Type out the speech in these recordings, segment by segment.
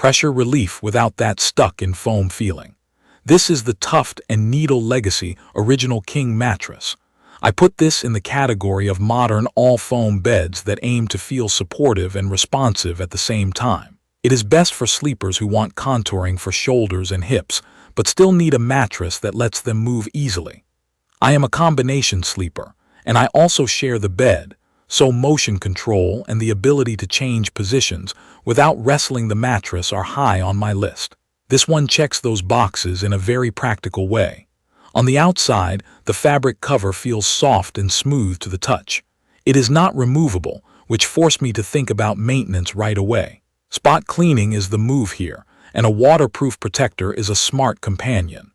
Pressure relief without that stuck-in foam feeling. This is the Tuft and Needle Legacy Original King Mattress. I put this in the category of modern all-foam beds that aim to feel supportive and responsive at the same time. It is best for sleepers who want contouring for shoulders and hips, but still need a mattress that lets them move easily. I am a combination sleeper, and I also share the bed, so motion control and the ability to change positions without wrestling the mattress are high on my list. This one checks those boxes in a very practical way. On the outside, the fabric cover feels soft and smooth to the touch. It is not removable, which forced me to think about maintenance right away. Spot cleaning is the move here, and a waterproof protector is a smart companion.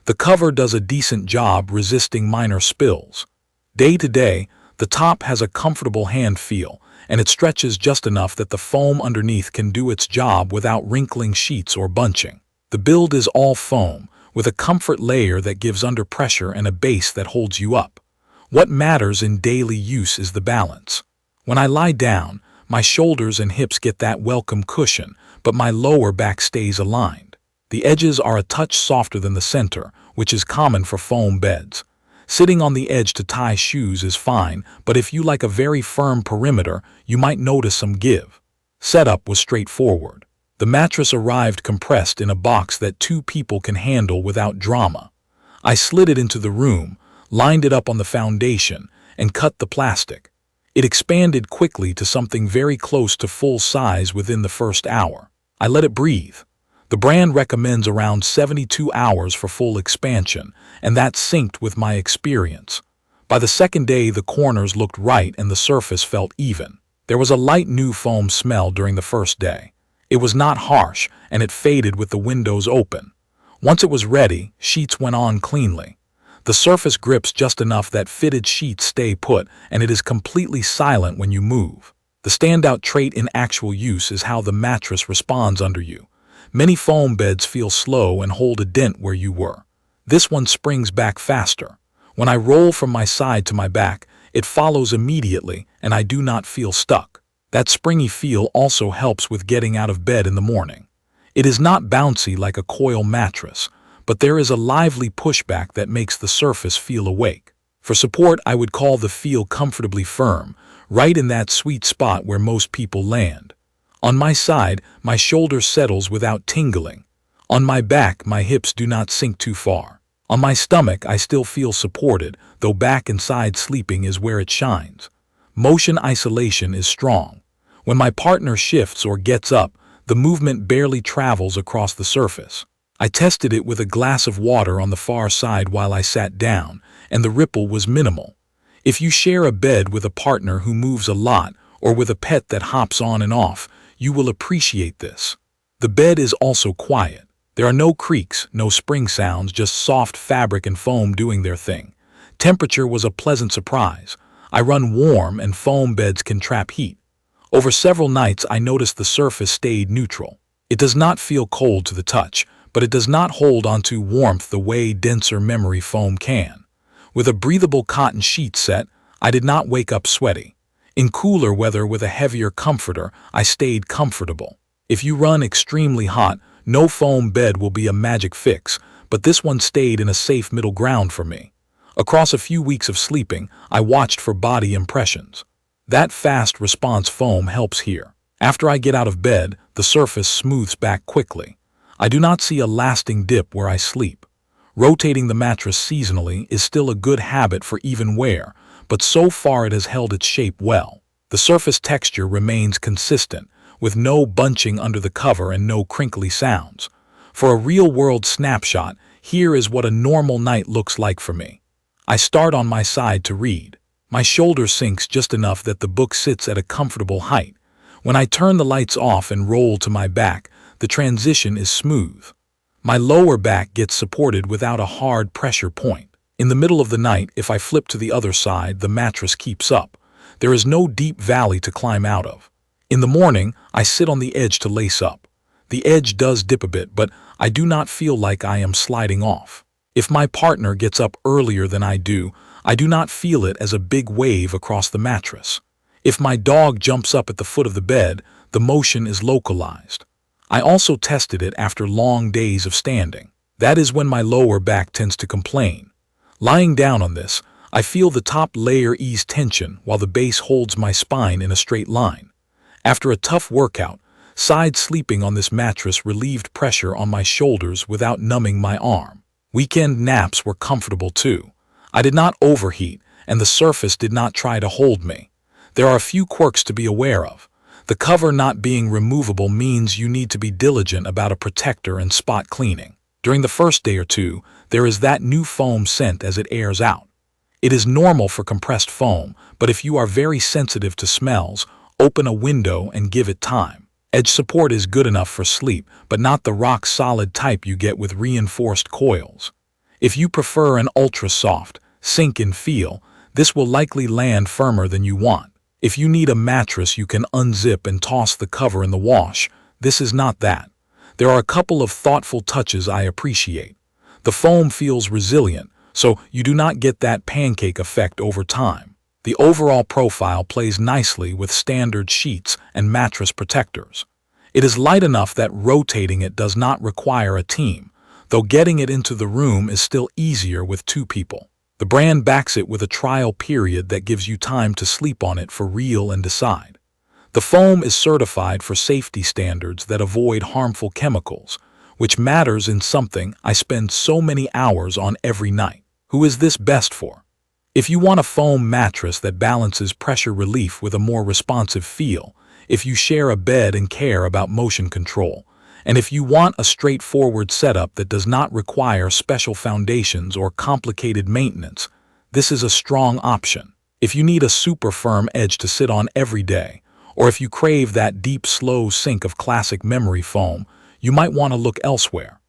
The cover does a decent job resisting minor spills. Day to day, the top has a comfortable hand feel, and it stretches just enough that the foam underneath can do its job without wrinkling sheets or bunching. The build is all foam, with a comfort layer that gives under pressure and a base that holds you up. What matters in daily use is the balance. When I lie down, my shoulders and hips get that welcome cushion, but my lower back stays aligned. The edges are a touch softer than the center, which is common for foam beds. Sitting on the edge to tie shoes is fine, but if you like a very firm perimeter, you might notice some give. Setup was straightforward. The mattress arrived compressed in a box that 2 people can handle without drama. I slid it into the room, lined it up on the foundation, and cut the plastic. It expanded quickly to something very close to full size within the first hour. I let it breathe. The brand recommends around 72 hours for full expansion, and that synced with my experience. By the second day, the corners looked right and the surface felt even. There was a light new foam smell during the first day. It was not harsh, and it faded with the windows open. Once it was ready, sheets went on cleanly. The surface grips just enough that fitted sheets stay put, and it is completely silent when you move. The standout trait in actual use is how the mattress responds under you. Many foam beds feel slow and hold a dent where you were. This one springs back faster. When I roll from my side to my back, it follows immediately, and I do not feel stuck. That springy feel also helps with getting out of bed in the morning. It is not bouncy like a coil mattress, but there is a lively pushback that makes the surface feel awake. For support, I would call the feel comfortably firm, right in that sweet spot where most people land. On my side, my shoulder settles without tingling. On my back, my hips do not sink too far. On my stomach, I still feel supported, though back and side sleeping is where it shines. Motion isolation is strong. When my partner shifts or gets up, the movement barely travels across the surface. I tested it with a glass of water on the far side while I sat down, and the ripple was minimal. If you share a bed with a partner who moves a lot or with a pet that hops on and off, you will appreciate this. The bed is also quiet. There are no creaks, no spring sounds, just soft fabric and foam doing their thing. Temperature was a pleasant surprise. I run warm, and foam beds can trap heat. Over several nights, I noticed the surface stayed neutral. It does not feel cold to the touch, but it does not hold onto warmth the way denser memory foam can. With a breathable cotton sheet set, I did not wake up sweaty. In cooler weather with a heavier comforter, I stayed comfortable. If you run extremely hot, no foam bed will be a magic fix, but this one stayed in a safe middle ground for me. Across a few weeks of sleeping, I watched for body impressions. That fast response foam helps here. After I get out of bed, the surface smooths back quickly. I do not see a lasting dip where I sleep. Rotating the mattress seasonally is still a good habit for even wear, but so far it has held its shape well. The surface texture remains consistent, with no bunching under the cover and no crinkly sounds. For a real-world snapshot, here is what a normal night looks like for me. I start on my side to read. My shoulder sinks just enough that the book sits at a comfortable height. When I turn the lights off and roll to my back, the transition is smooth. My lower back gets supported without a hard pressure point. In the middle of the night, if I flip to the other side, the mattress keeps up. There is no deep valley to climb out of. In the morning, I sit on the edge to lace up. The edge does dip a bit, but I do not feel like I am sliding off. If my partner gets up earlier than I do not feel it as a big wave across the mattress. If my dog jumps up at the foot of the bed, the motion is localized. I also tested it after long days of standing. That is when my lower back tends to complain. Lying down on this, I feel the top layer ease tension while the base holds my spine in a straight line. After a tough workout, side sleeping on this mattress relieved pressure on my shoulders without numbing my arm. Weekend naps were comfortable too. I did not overheat, and the surface did not try to hold me. There are a few quirks to be aware of. The cover not being removable means you need to be diligent about a protector and spot cleaning. During the first day or two, there is that new foam scent as it airs out. It is normal for compressed foam, but if you are very sensitive to smells, open a window and give it time. Edge support is good enough for sleep, but not the rock-solid type you get with reinforced coils. If you prefer an ultra-soft, sink-in feel, this will likely land firmer than you want. If you need a mattress you can unzip and toss the cover in the wash, this is not that. There are a couple of thoughtful touches I appreciate. The foam feels resilient, so you do not get that pancake effect over time. The overall profile plays nicely with standard sheets and mattress protectors. It is light enough that rotating it does not require a team, though getting it into the room is still easier with two people. The brand backs it with a trial period that gives you time to sleep on it for real and decide. The foam is certified for safety standards that avoid harmful chemicals, which matters in something I spend so many hours on every night. Who is this best for? If you want a foam mattress that balances pressure relief with a more responsive feel, if you share a bed and care about motion control, and if you want a straightforward setup that does not require special foundations or complicated maintenance, this is a strong option. If you need a super firm edge to sit on every day, or if you crave that deep, slow sink of classic memory foam, you might want to look elsewhere.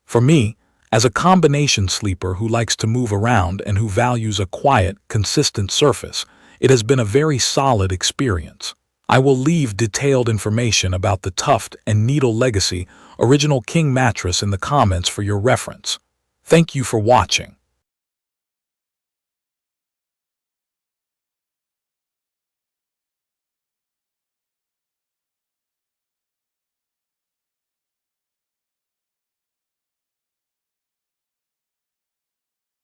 For me, as a combination sleeper who likes to move around and who values a quiet, consistent surface, it has been a very solid experience. I will leave detailed information about the Tuft and Needle Legacy Original King mattress in the comments for your reference. Thank you for watching.